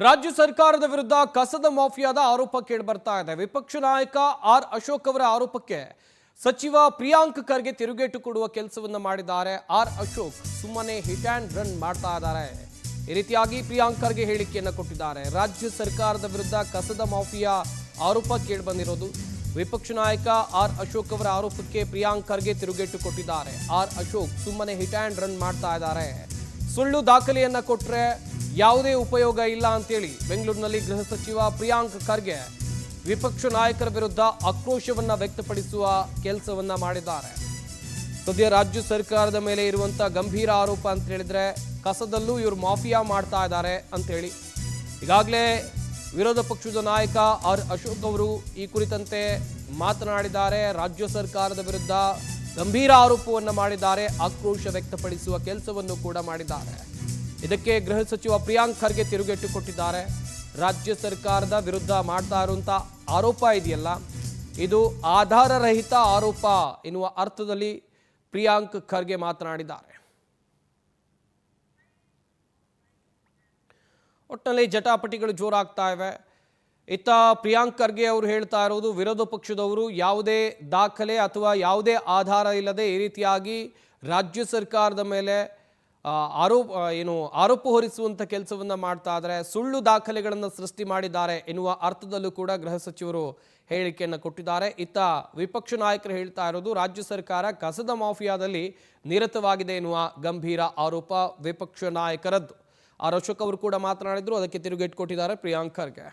ರಾಜ್ಯ ಸರ್ಕಾರದ ವಿರುದ್ಧ ಕಸದ ಮಾಫಿಯಾದ ಆರೋಪ ಕೇಳಿಬರ್ತಾ ಇದೆ. ವಿಪಕ್ಷ ನಾಯಕ ಆರ್ ಅಶೋಕ್ ಅವರ ಆರೋಪಕ್ಕೆ ಸಚಿವ ಪ್ರಿಯಾಂಕ್ ಖರ್ಗೆ ತಿರುಗೇಟು ಕೊಡುವ ಕೆಲಸವನ್ನ ಮಾಡಿದ್ದಾರೆ. ಆರ್ ಅಶೋಕ್ ಸುಮ್ಮನೆ ಹಿಟ್ ಆ್ಯಂಡ್ ರನ್ ಮಾಡ್ತಾ ಇದ್ದಾರೆ. ಈ ರೀತಿಯಾಗಿ ಪ್ರಿಯಾಂಕ್ ಖರ್ಗೆ ಹೇಳಿಕೆಯನ್ನು ಕೊಟ್ಟಿದ್ದಾರೆ. ರಾಜ್ಯ ಸರ್ಕಾರದ ವಿರುದ್ಧ ಕಸದ ಮಾಫಿಯಾ ಆರೋಪ ಕೇಳಿಬಂದಿರೋದು. ವಿಪಕ್ಷ ನಾಯಕ ಆರ್ ಅಶೋಕ್ ಅವರ ಆರೋಪಕ್ಕೆ ಪ್ರಿಯಾಂಕ್ ಖರ್ಗೆ ತಿರುಗೇಟು ಕೊಟ್ಟಿದ್ದಾರೆ. ಆರ್ ಅಶೋಕ್ ಸುಮ್ಮನೆ ಹಿಟ್ ಆ್ಯಂಡ್ ರನ್ ಮಾಡ್ತಾ ಇದ್ದಾರೆ. ಸುಳ್ಳು ದಾಖಲೆಯನ್ನ ಕೊಟ್ಟರೆ ಯಾವುದೇ ಉಪಯೋಗ ಇಲ್ಲ ಅಂತೇಳಿ ಬೆಂಗಳೂರಿನಲ್ಲಿ ಗೃಹ ಸಚಿವ ಪ್ರಿಯಾಂಕ್ ಖರ್ಗೆ ವಿಪಕ್ಷ ನಾಯಕರ ವಿರುದ್ಧ ಆಕ್ರೋಶವನ್ನ ವ್ಯಕ್ತಪಡಿಸುವ ಕೆಲಸವನ್ನ ಮಾಡಿದ್ದಾರೆ. ಸದ್ಯ ರಾಜ್ಯ ಸರ್ಕಾರದ ಮೇಲೆ ಇರುವಂತ ಗಂಭೀರ ಆರೋಪ ಅಂತ ಹೇಳಿದ್ರೆ ಕಸದಲ್ಲೂ ಇವರು ಮಾಫಿಯಾ ಮಾಡ್ತಾ ಇದ್ದಾರೆ ಅಂತೇಳಿ ಈಗಾಗಲೇ ವಿರೋಧ ಪಕ್ಷದ ನಾಯಕ ಆರ್ ಅಶೋಕ್ ಅವರು ಈ ಕುರಿತಂತೆ ಮಾತನಾಡಿದ್ದಾರೆ. ರಾಜ್ಯ ಸರ್ಕಾರದ ವಿರುದ್ಧ ಗಂಭೀರ ಆರೋಪವನ್ನು ಮಾಡಿದ್ದಾರೆ. ಆಕ್ರೋಶ ವ್ಯಕ್ತಪಡಿಸುವ ಕೆಲಸವನ್ನು ಕೂಡ ಮಾಡಿದ್ದಾರೆ. ಇದಕ್ಕೆ ಗೃಹ ಸಚಿವ ಪ್ರಿಯಾಂಕ್ ಖರ್ಗೆ ತಿರುಗೇಟು ಕೊಟ್ಟಿದ್ದಾರೆ. ರಾಜ್ಯ ಸರ್ಕಾರದ ವಿರುದ್ಧ ಮಾಡ್ತಾ ಇರುವಂಥ ಆರೋಪ ಇದೆಯಲ್ಲ, ಇದು ಆಧಾರರಹಿತ ಆರೋಪ ಎನ್ನುವ ಅರ್ಥದಲ್ಲಿ ಪ್ರಿಯಾಂಕ್ ಖರ್ಗೆ ಮಾತನಾಡಿದ್ದಾರೆ. ಒಟ್ಟಿನಲ್ಲಿ ಜಟಾಪಟಿಗಳು ಜೋರಾಗ್ತಾ ಇವೆ. ಇತ್ತ ಪ್ರಿಯಾಂಕ್ ಖರ್ಗೆ ಅವರು ಹೇಳ್ತಾ ಇರೋದು, ವಿರೋಧ ಪಕ್ಷದವರು ಯಾವುದೇ ದಾಖಲೆ ಅಥವಾ ಯಾವುದೇ ಆಧಾರ ಇಲ್ಲದೆ ಈ ರೀತಿಯಾಗಿ ರಾಜ್ಯ ಸರ್ಕಾರದ ಮೇಲೆ ಆರೋಪ ಹೊರಿಸುವಂಥ ಕೆಲಸವನ್ನ ಮಾಡ್ತಾ ಇದ್ದಾರೆ, ಸುಳ್ಳು ದಾಖಲೆಗಳನ್ನು ಸೃಷ್ಟಿ ಮಾಡಿದ್ದಾರೆ ಎನ್ನುವ ಅರ್ಥದಲ್ಲೂ ಕೂಡ ಗೃಹ ಸಚಿವರು ಹೇಳಿಕೆಯನ್ನು ಕೊಟ್ಟಿದ್ದಾರೆ. ಇತ್ತ ವಿಪಕ್ಷ ನಾಯಕರು ಹೇಳ್ತಾ ಇರೋದು, ರಾಜ್ಯ ಸರ್ಕಾರ ಕಸದ ಮಾಫಿಯಾದಲ್ಲಿ ನಿರತವಾಗಿದೆ ಎನ್ನುವ ಗಂಭೀರ ಆರೋಪ ವಿಪಕ್ಷ ನಾಯಕರದ್ದು. ಆರ್ ಅಶೋಕ್ ಅವರು ಕೂಡ ಮಾತನಾಡಿದ್ರು, ಅದಕ್ಕೆ ತಿರುಗೇಟು ಕೊಟ್ಟಿದ್ದಾರೆ ಪ್ರಿಯಾಂಕ್ ಖರ್ಗೆ.